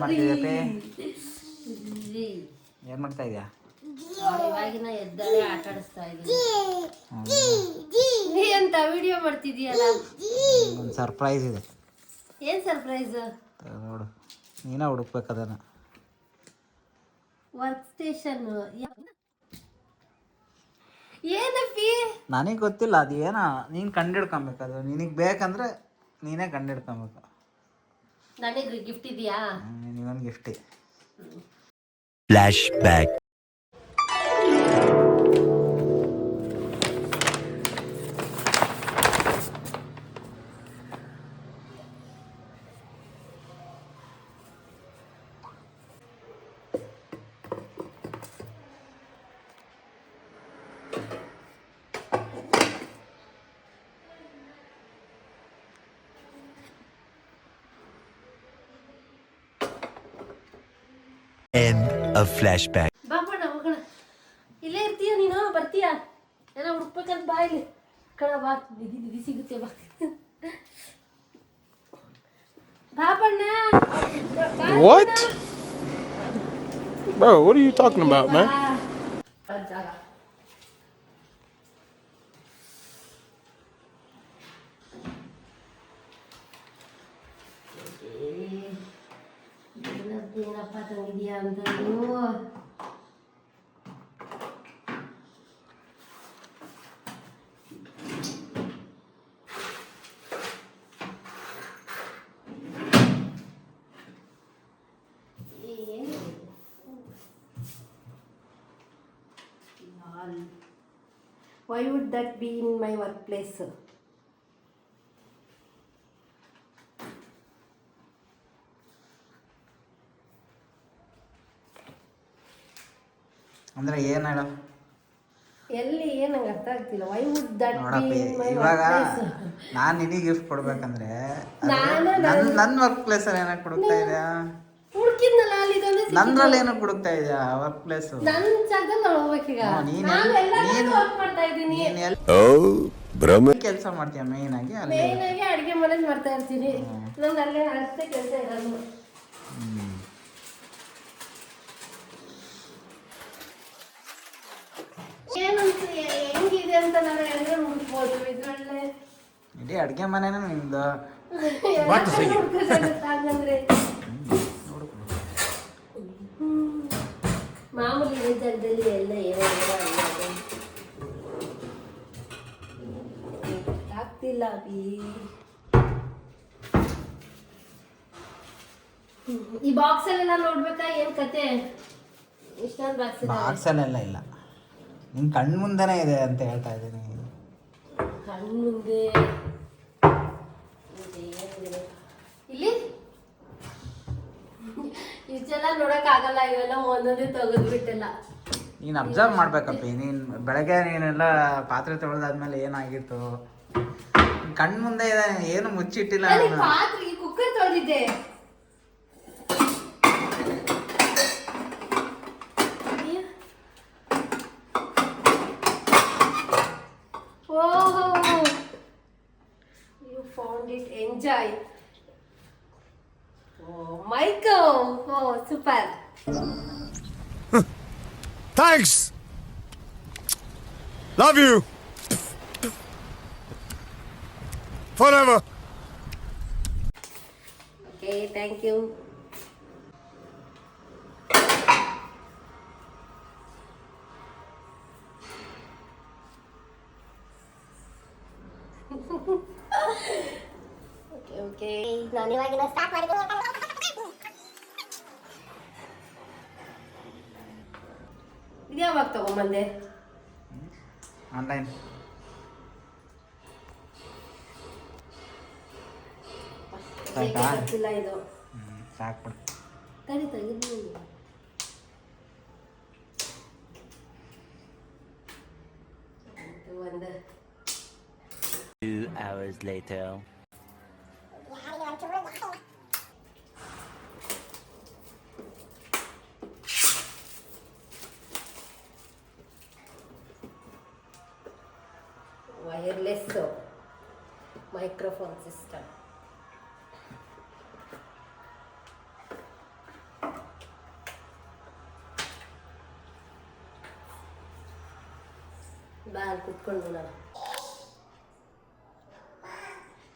ಮಾಡ್ತಿದ್ಯಪ್ಪಿ? ಏನು ಮಾಡ್ತಾ ಇದೆಯಾ? ಇವಾಗಿನ ಎದ್ದಾಳೆ ಆಟ ಆಡಿಸ್ತಾ ಇದ್ದೀನಿ. ಅಂತ ವಿಡಿಯೋ ಮಾಡ್ತಿದೀಯಲ್ಲ, ಒಂದು ಸರ್ಪ್ರೈಸ್ ಇದೆ. ಏನ್ ಸರ್ಪ್ರೈಸ್? ನೋಡು, ನೀನೇ ಹುಡುಕ್ಬೇಕು ಅದನ್ನು. ವರ್ಕ್ ಸ್ಟೇಷನ್ ಏನಪ್ಪಿ? ನನಗೆ ಗೊತ್ತಿಲ್ಲ ಅದು ಏನೋ, ನೀನು ಕಂಡಿಡ್ಕೊಬೇಕು. ಅದು ನಿನಗೆ ಬೇಕಂದ್ರೆ ನೀನೇ ಕಂಡಿಡ್ಕೊಬೇಕು. ನನಗೆ ಗಿಫ್ಟ್ ಇದೆಯಾ? ನೀವೊಂದು ಗಿಫ್ಟಿ. Flashback. End of flashback. ಬಾ ಬಣ್ಣ ಹೋಗೋಣ. ಇಲ್ಲೇ ಇರ್ತೀಯ ನೀನು? ಬರ್ತೀಯಾ? ಏನೋ ಹುಡುಕ್ಬೇಕಂತ ಬಾ ಇಲ್ಲಿ ಕಣ. ಬಾ, ನಿಧಿ ಸಿಗುತ್ತೆ. ಬಾ ಬಾ ಬಣ್ಣ. What? Bro, what are you talking about, man? ಏನಪ್ಪ ತಂಗಿದ್ಯಾ ಅಂತ ನೀವು? Why would that be in my workplace? ಅಂದ್ರೆ ಏನು ಹೇಳ? ಎಲ್ಲಿ ಏನು ನಂಗೆ ಅರ್ಥ ಆಗ್ತಿಲ್ಲ. ವೈ ವುಡ್ ದಟ್ ನೋಡಪ್ಪಿ, ಇವಾಗ ನಾನು ನಿನಗೆ ಗಿಫ್ಟ್ ಕೊಡ್ಬೇಕಂದ್ರೆ ನನ್ನ ವರ್ಕ್ ಪ್ಲೇಸಲ್ಲಿ ಏನಕ್ಕೆ ಕೊಡುತ್ತಾ ಇದೆಯಾ? ಹುಡುಕಿದ್ನಲ್ಲ ಅಲ್ಲಿ ಇದೊಂದು ನಂದ್ರಲ್ಲಿ ಏನಕ್ಕೆ ಕೊಡುತ್ತಾ ಇದೆಯಾ ವರ್ಕ್ ಪ್ಲೇಸ್? ನನ್ನ ಜಾಗದಲ್ಲಿ ನಾನು ಹೋಗ್ಬೇಕೀಗ. ನಾನು ಎಲ್ಲ ವರ್ಕ್ ಮಾಡ್ತಾ ಇದ್ದೀನಿ. ಕೆಲಸ ಮಾಡ್ತೀಯ ಮೇನ್ ಆಗಿ? ಮೇನ್ ಆಗಿ ಅಡುಗೆ ಮನೇಲಿ ಮಾಡ್ತಾ ಇರ್ತೀನಿ. ನಂಗೆ ಅಲ್ಲೇ ಅಷ್ಟೇ ಕೆಲಸ ಇರೋದು. ಏನಂತ ಹೆಂಗಿದೆ ಅಂತ ನಾನು ಎಲ್ಲ ಹುಡುಕ್ಬೋದು ಇದ್ರಲ್ಲೇ. ಇಡೀ ಅಡುಗೆ ಮನೇನ ನಿಮ್ದು ಹಂಗಂದ್ರೆ ಮಾಮೂಲಿ ಇರೋ ಜಾಗದಲ್ಲಿ ಎಲ್ಲ ಆಗ್ತಿಲ್ಲ. ಈ ಬಾಕ್ಸ್ ಅಲ್ಲೆಲ್ಲ ನೋಡ್ಬೇಕಾ ಏನ್ ಕತೆ? ಇಷ್ಟೊಂದು ಬಾಕ್ಸ್ ಅಲ್ಲೆಲ್ಲ ಇಲ್ಲ, ನಿನ್ ಕಣ್ ಮುಂದೆನೇ ಇದೆ ಅಂತ ಹೇಳ್ತಾ ಇದ್ದೀನಿ. ಕಣ್ ಮುಂದೆ ಇಲ್ಲಿ ಇಷ್ಟೆಲ್ಲ ನೋಡಕ್ ಆಗಲ್ಲ. ಇವೆಲ್ಲ ಒಂದೊಂದೇ ತೆಗೆದ್ಬಿಟ್ಟೆಲ್ಲ. ನೀನು ಅಬ್ಸರ್ವ್ ಮಾಡ್ಬೇಕಪ್ಪಿ. ನೀನು ಬೆಳಗ್ಗೆ ನೀನೆಲ್ಲ ಪಾತ್ರೆ ತೊಳೆದಾದ್ಮೇಲೆ ಏನಾಗಿತ್ತು? ಕಣ್ ಮುಂದೆ ಇದೆ, ಏನು ಮುಚ್ಚಿಟ್ಟಿಲ್ಲ. ಪಾತ್ರೆ cooker ತೊಳೆದಿದ್ದೆ. Enjoy. Oh, Michael. Oh, super. Thanks. Love you. Forever. Okay, thank you. Okay, ನಾನು ಇವಾಗಿನ ಸ್ಟಾರ್ಟ್ ಮಾಡಿದ್ದೀನಿ. ಇದು ಯಾವಾಗ ತಗೊಂಬಂದೆ? ಆನ್ಲೈನ್. ಗೊತ್ತಿಲ್ಲ ಇದು. ಸಾಕು ತಡಿ ತೆಗಿದ್ವಿ. 2 hours later. Wireless microphone system. ಬಾ ಅಲ್ಲಿ ಕುತ್ಕೊಂಡು ನಾನು.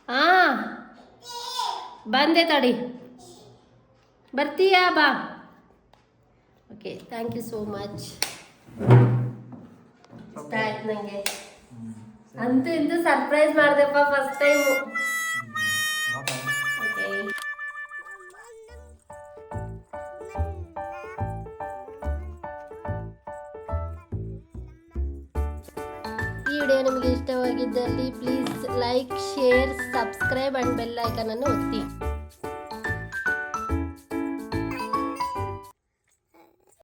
ಹಾಂ ಬಂದೆ ತಡಿ, ಬರ್ತೀಯಾ? ಬಾ. Okay, thank you so much. ಇಷ್ಟ ಆಯ್ತು ನನಗೆ. ಅಂತೂ ಇಂತೂ ಸರ್ಪ್ರೈಸ್ ಮಾಡ್ದೆಪ್ಪ ಫಸ್ಟ್ ಟೈಮು. ಓಕೆ, ಈ ವಿಡಿಯೋ ನಿಮಗೆ ಇಷ್ಟವಾಗಿದ್ದಲ್ಲಿ please like, share, subscribe and bell ಐಕನನ್ನು ಒತ್ತಿ.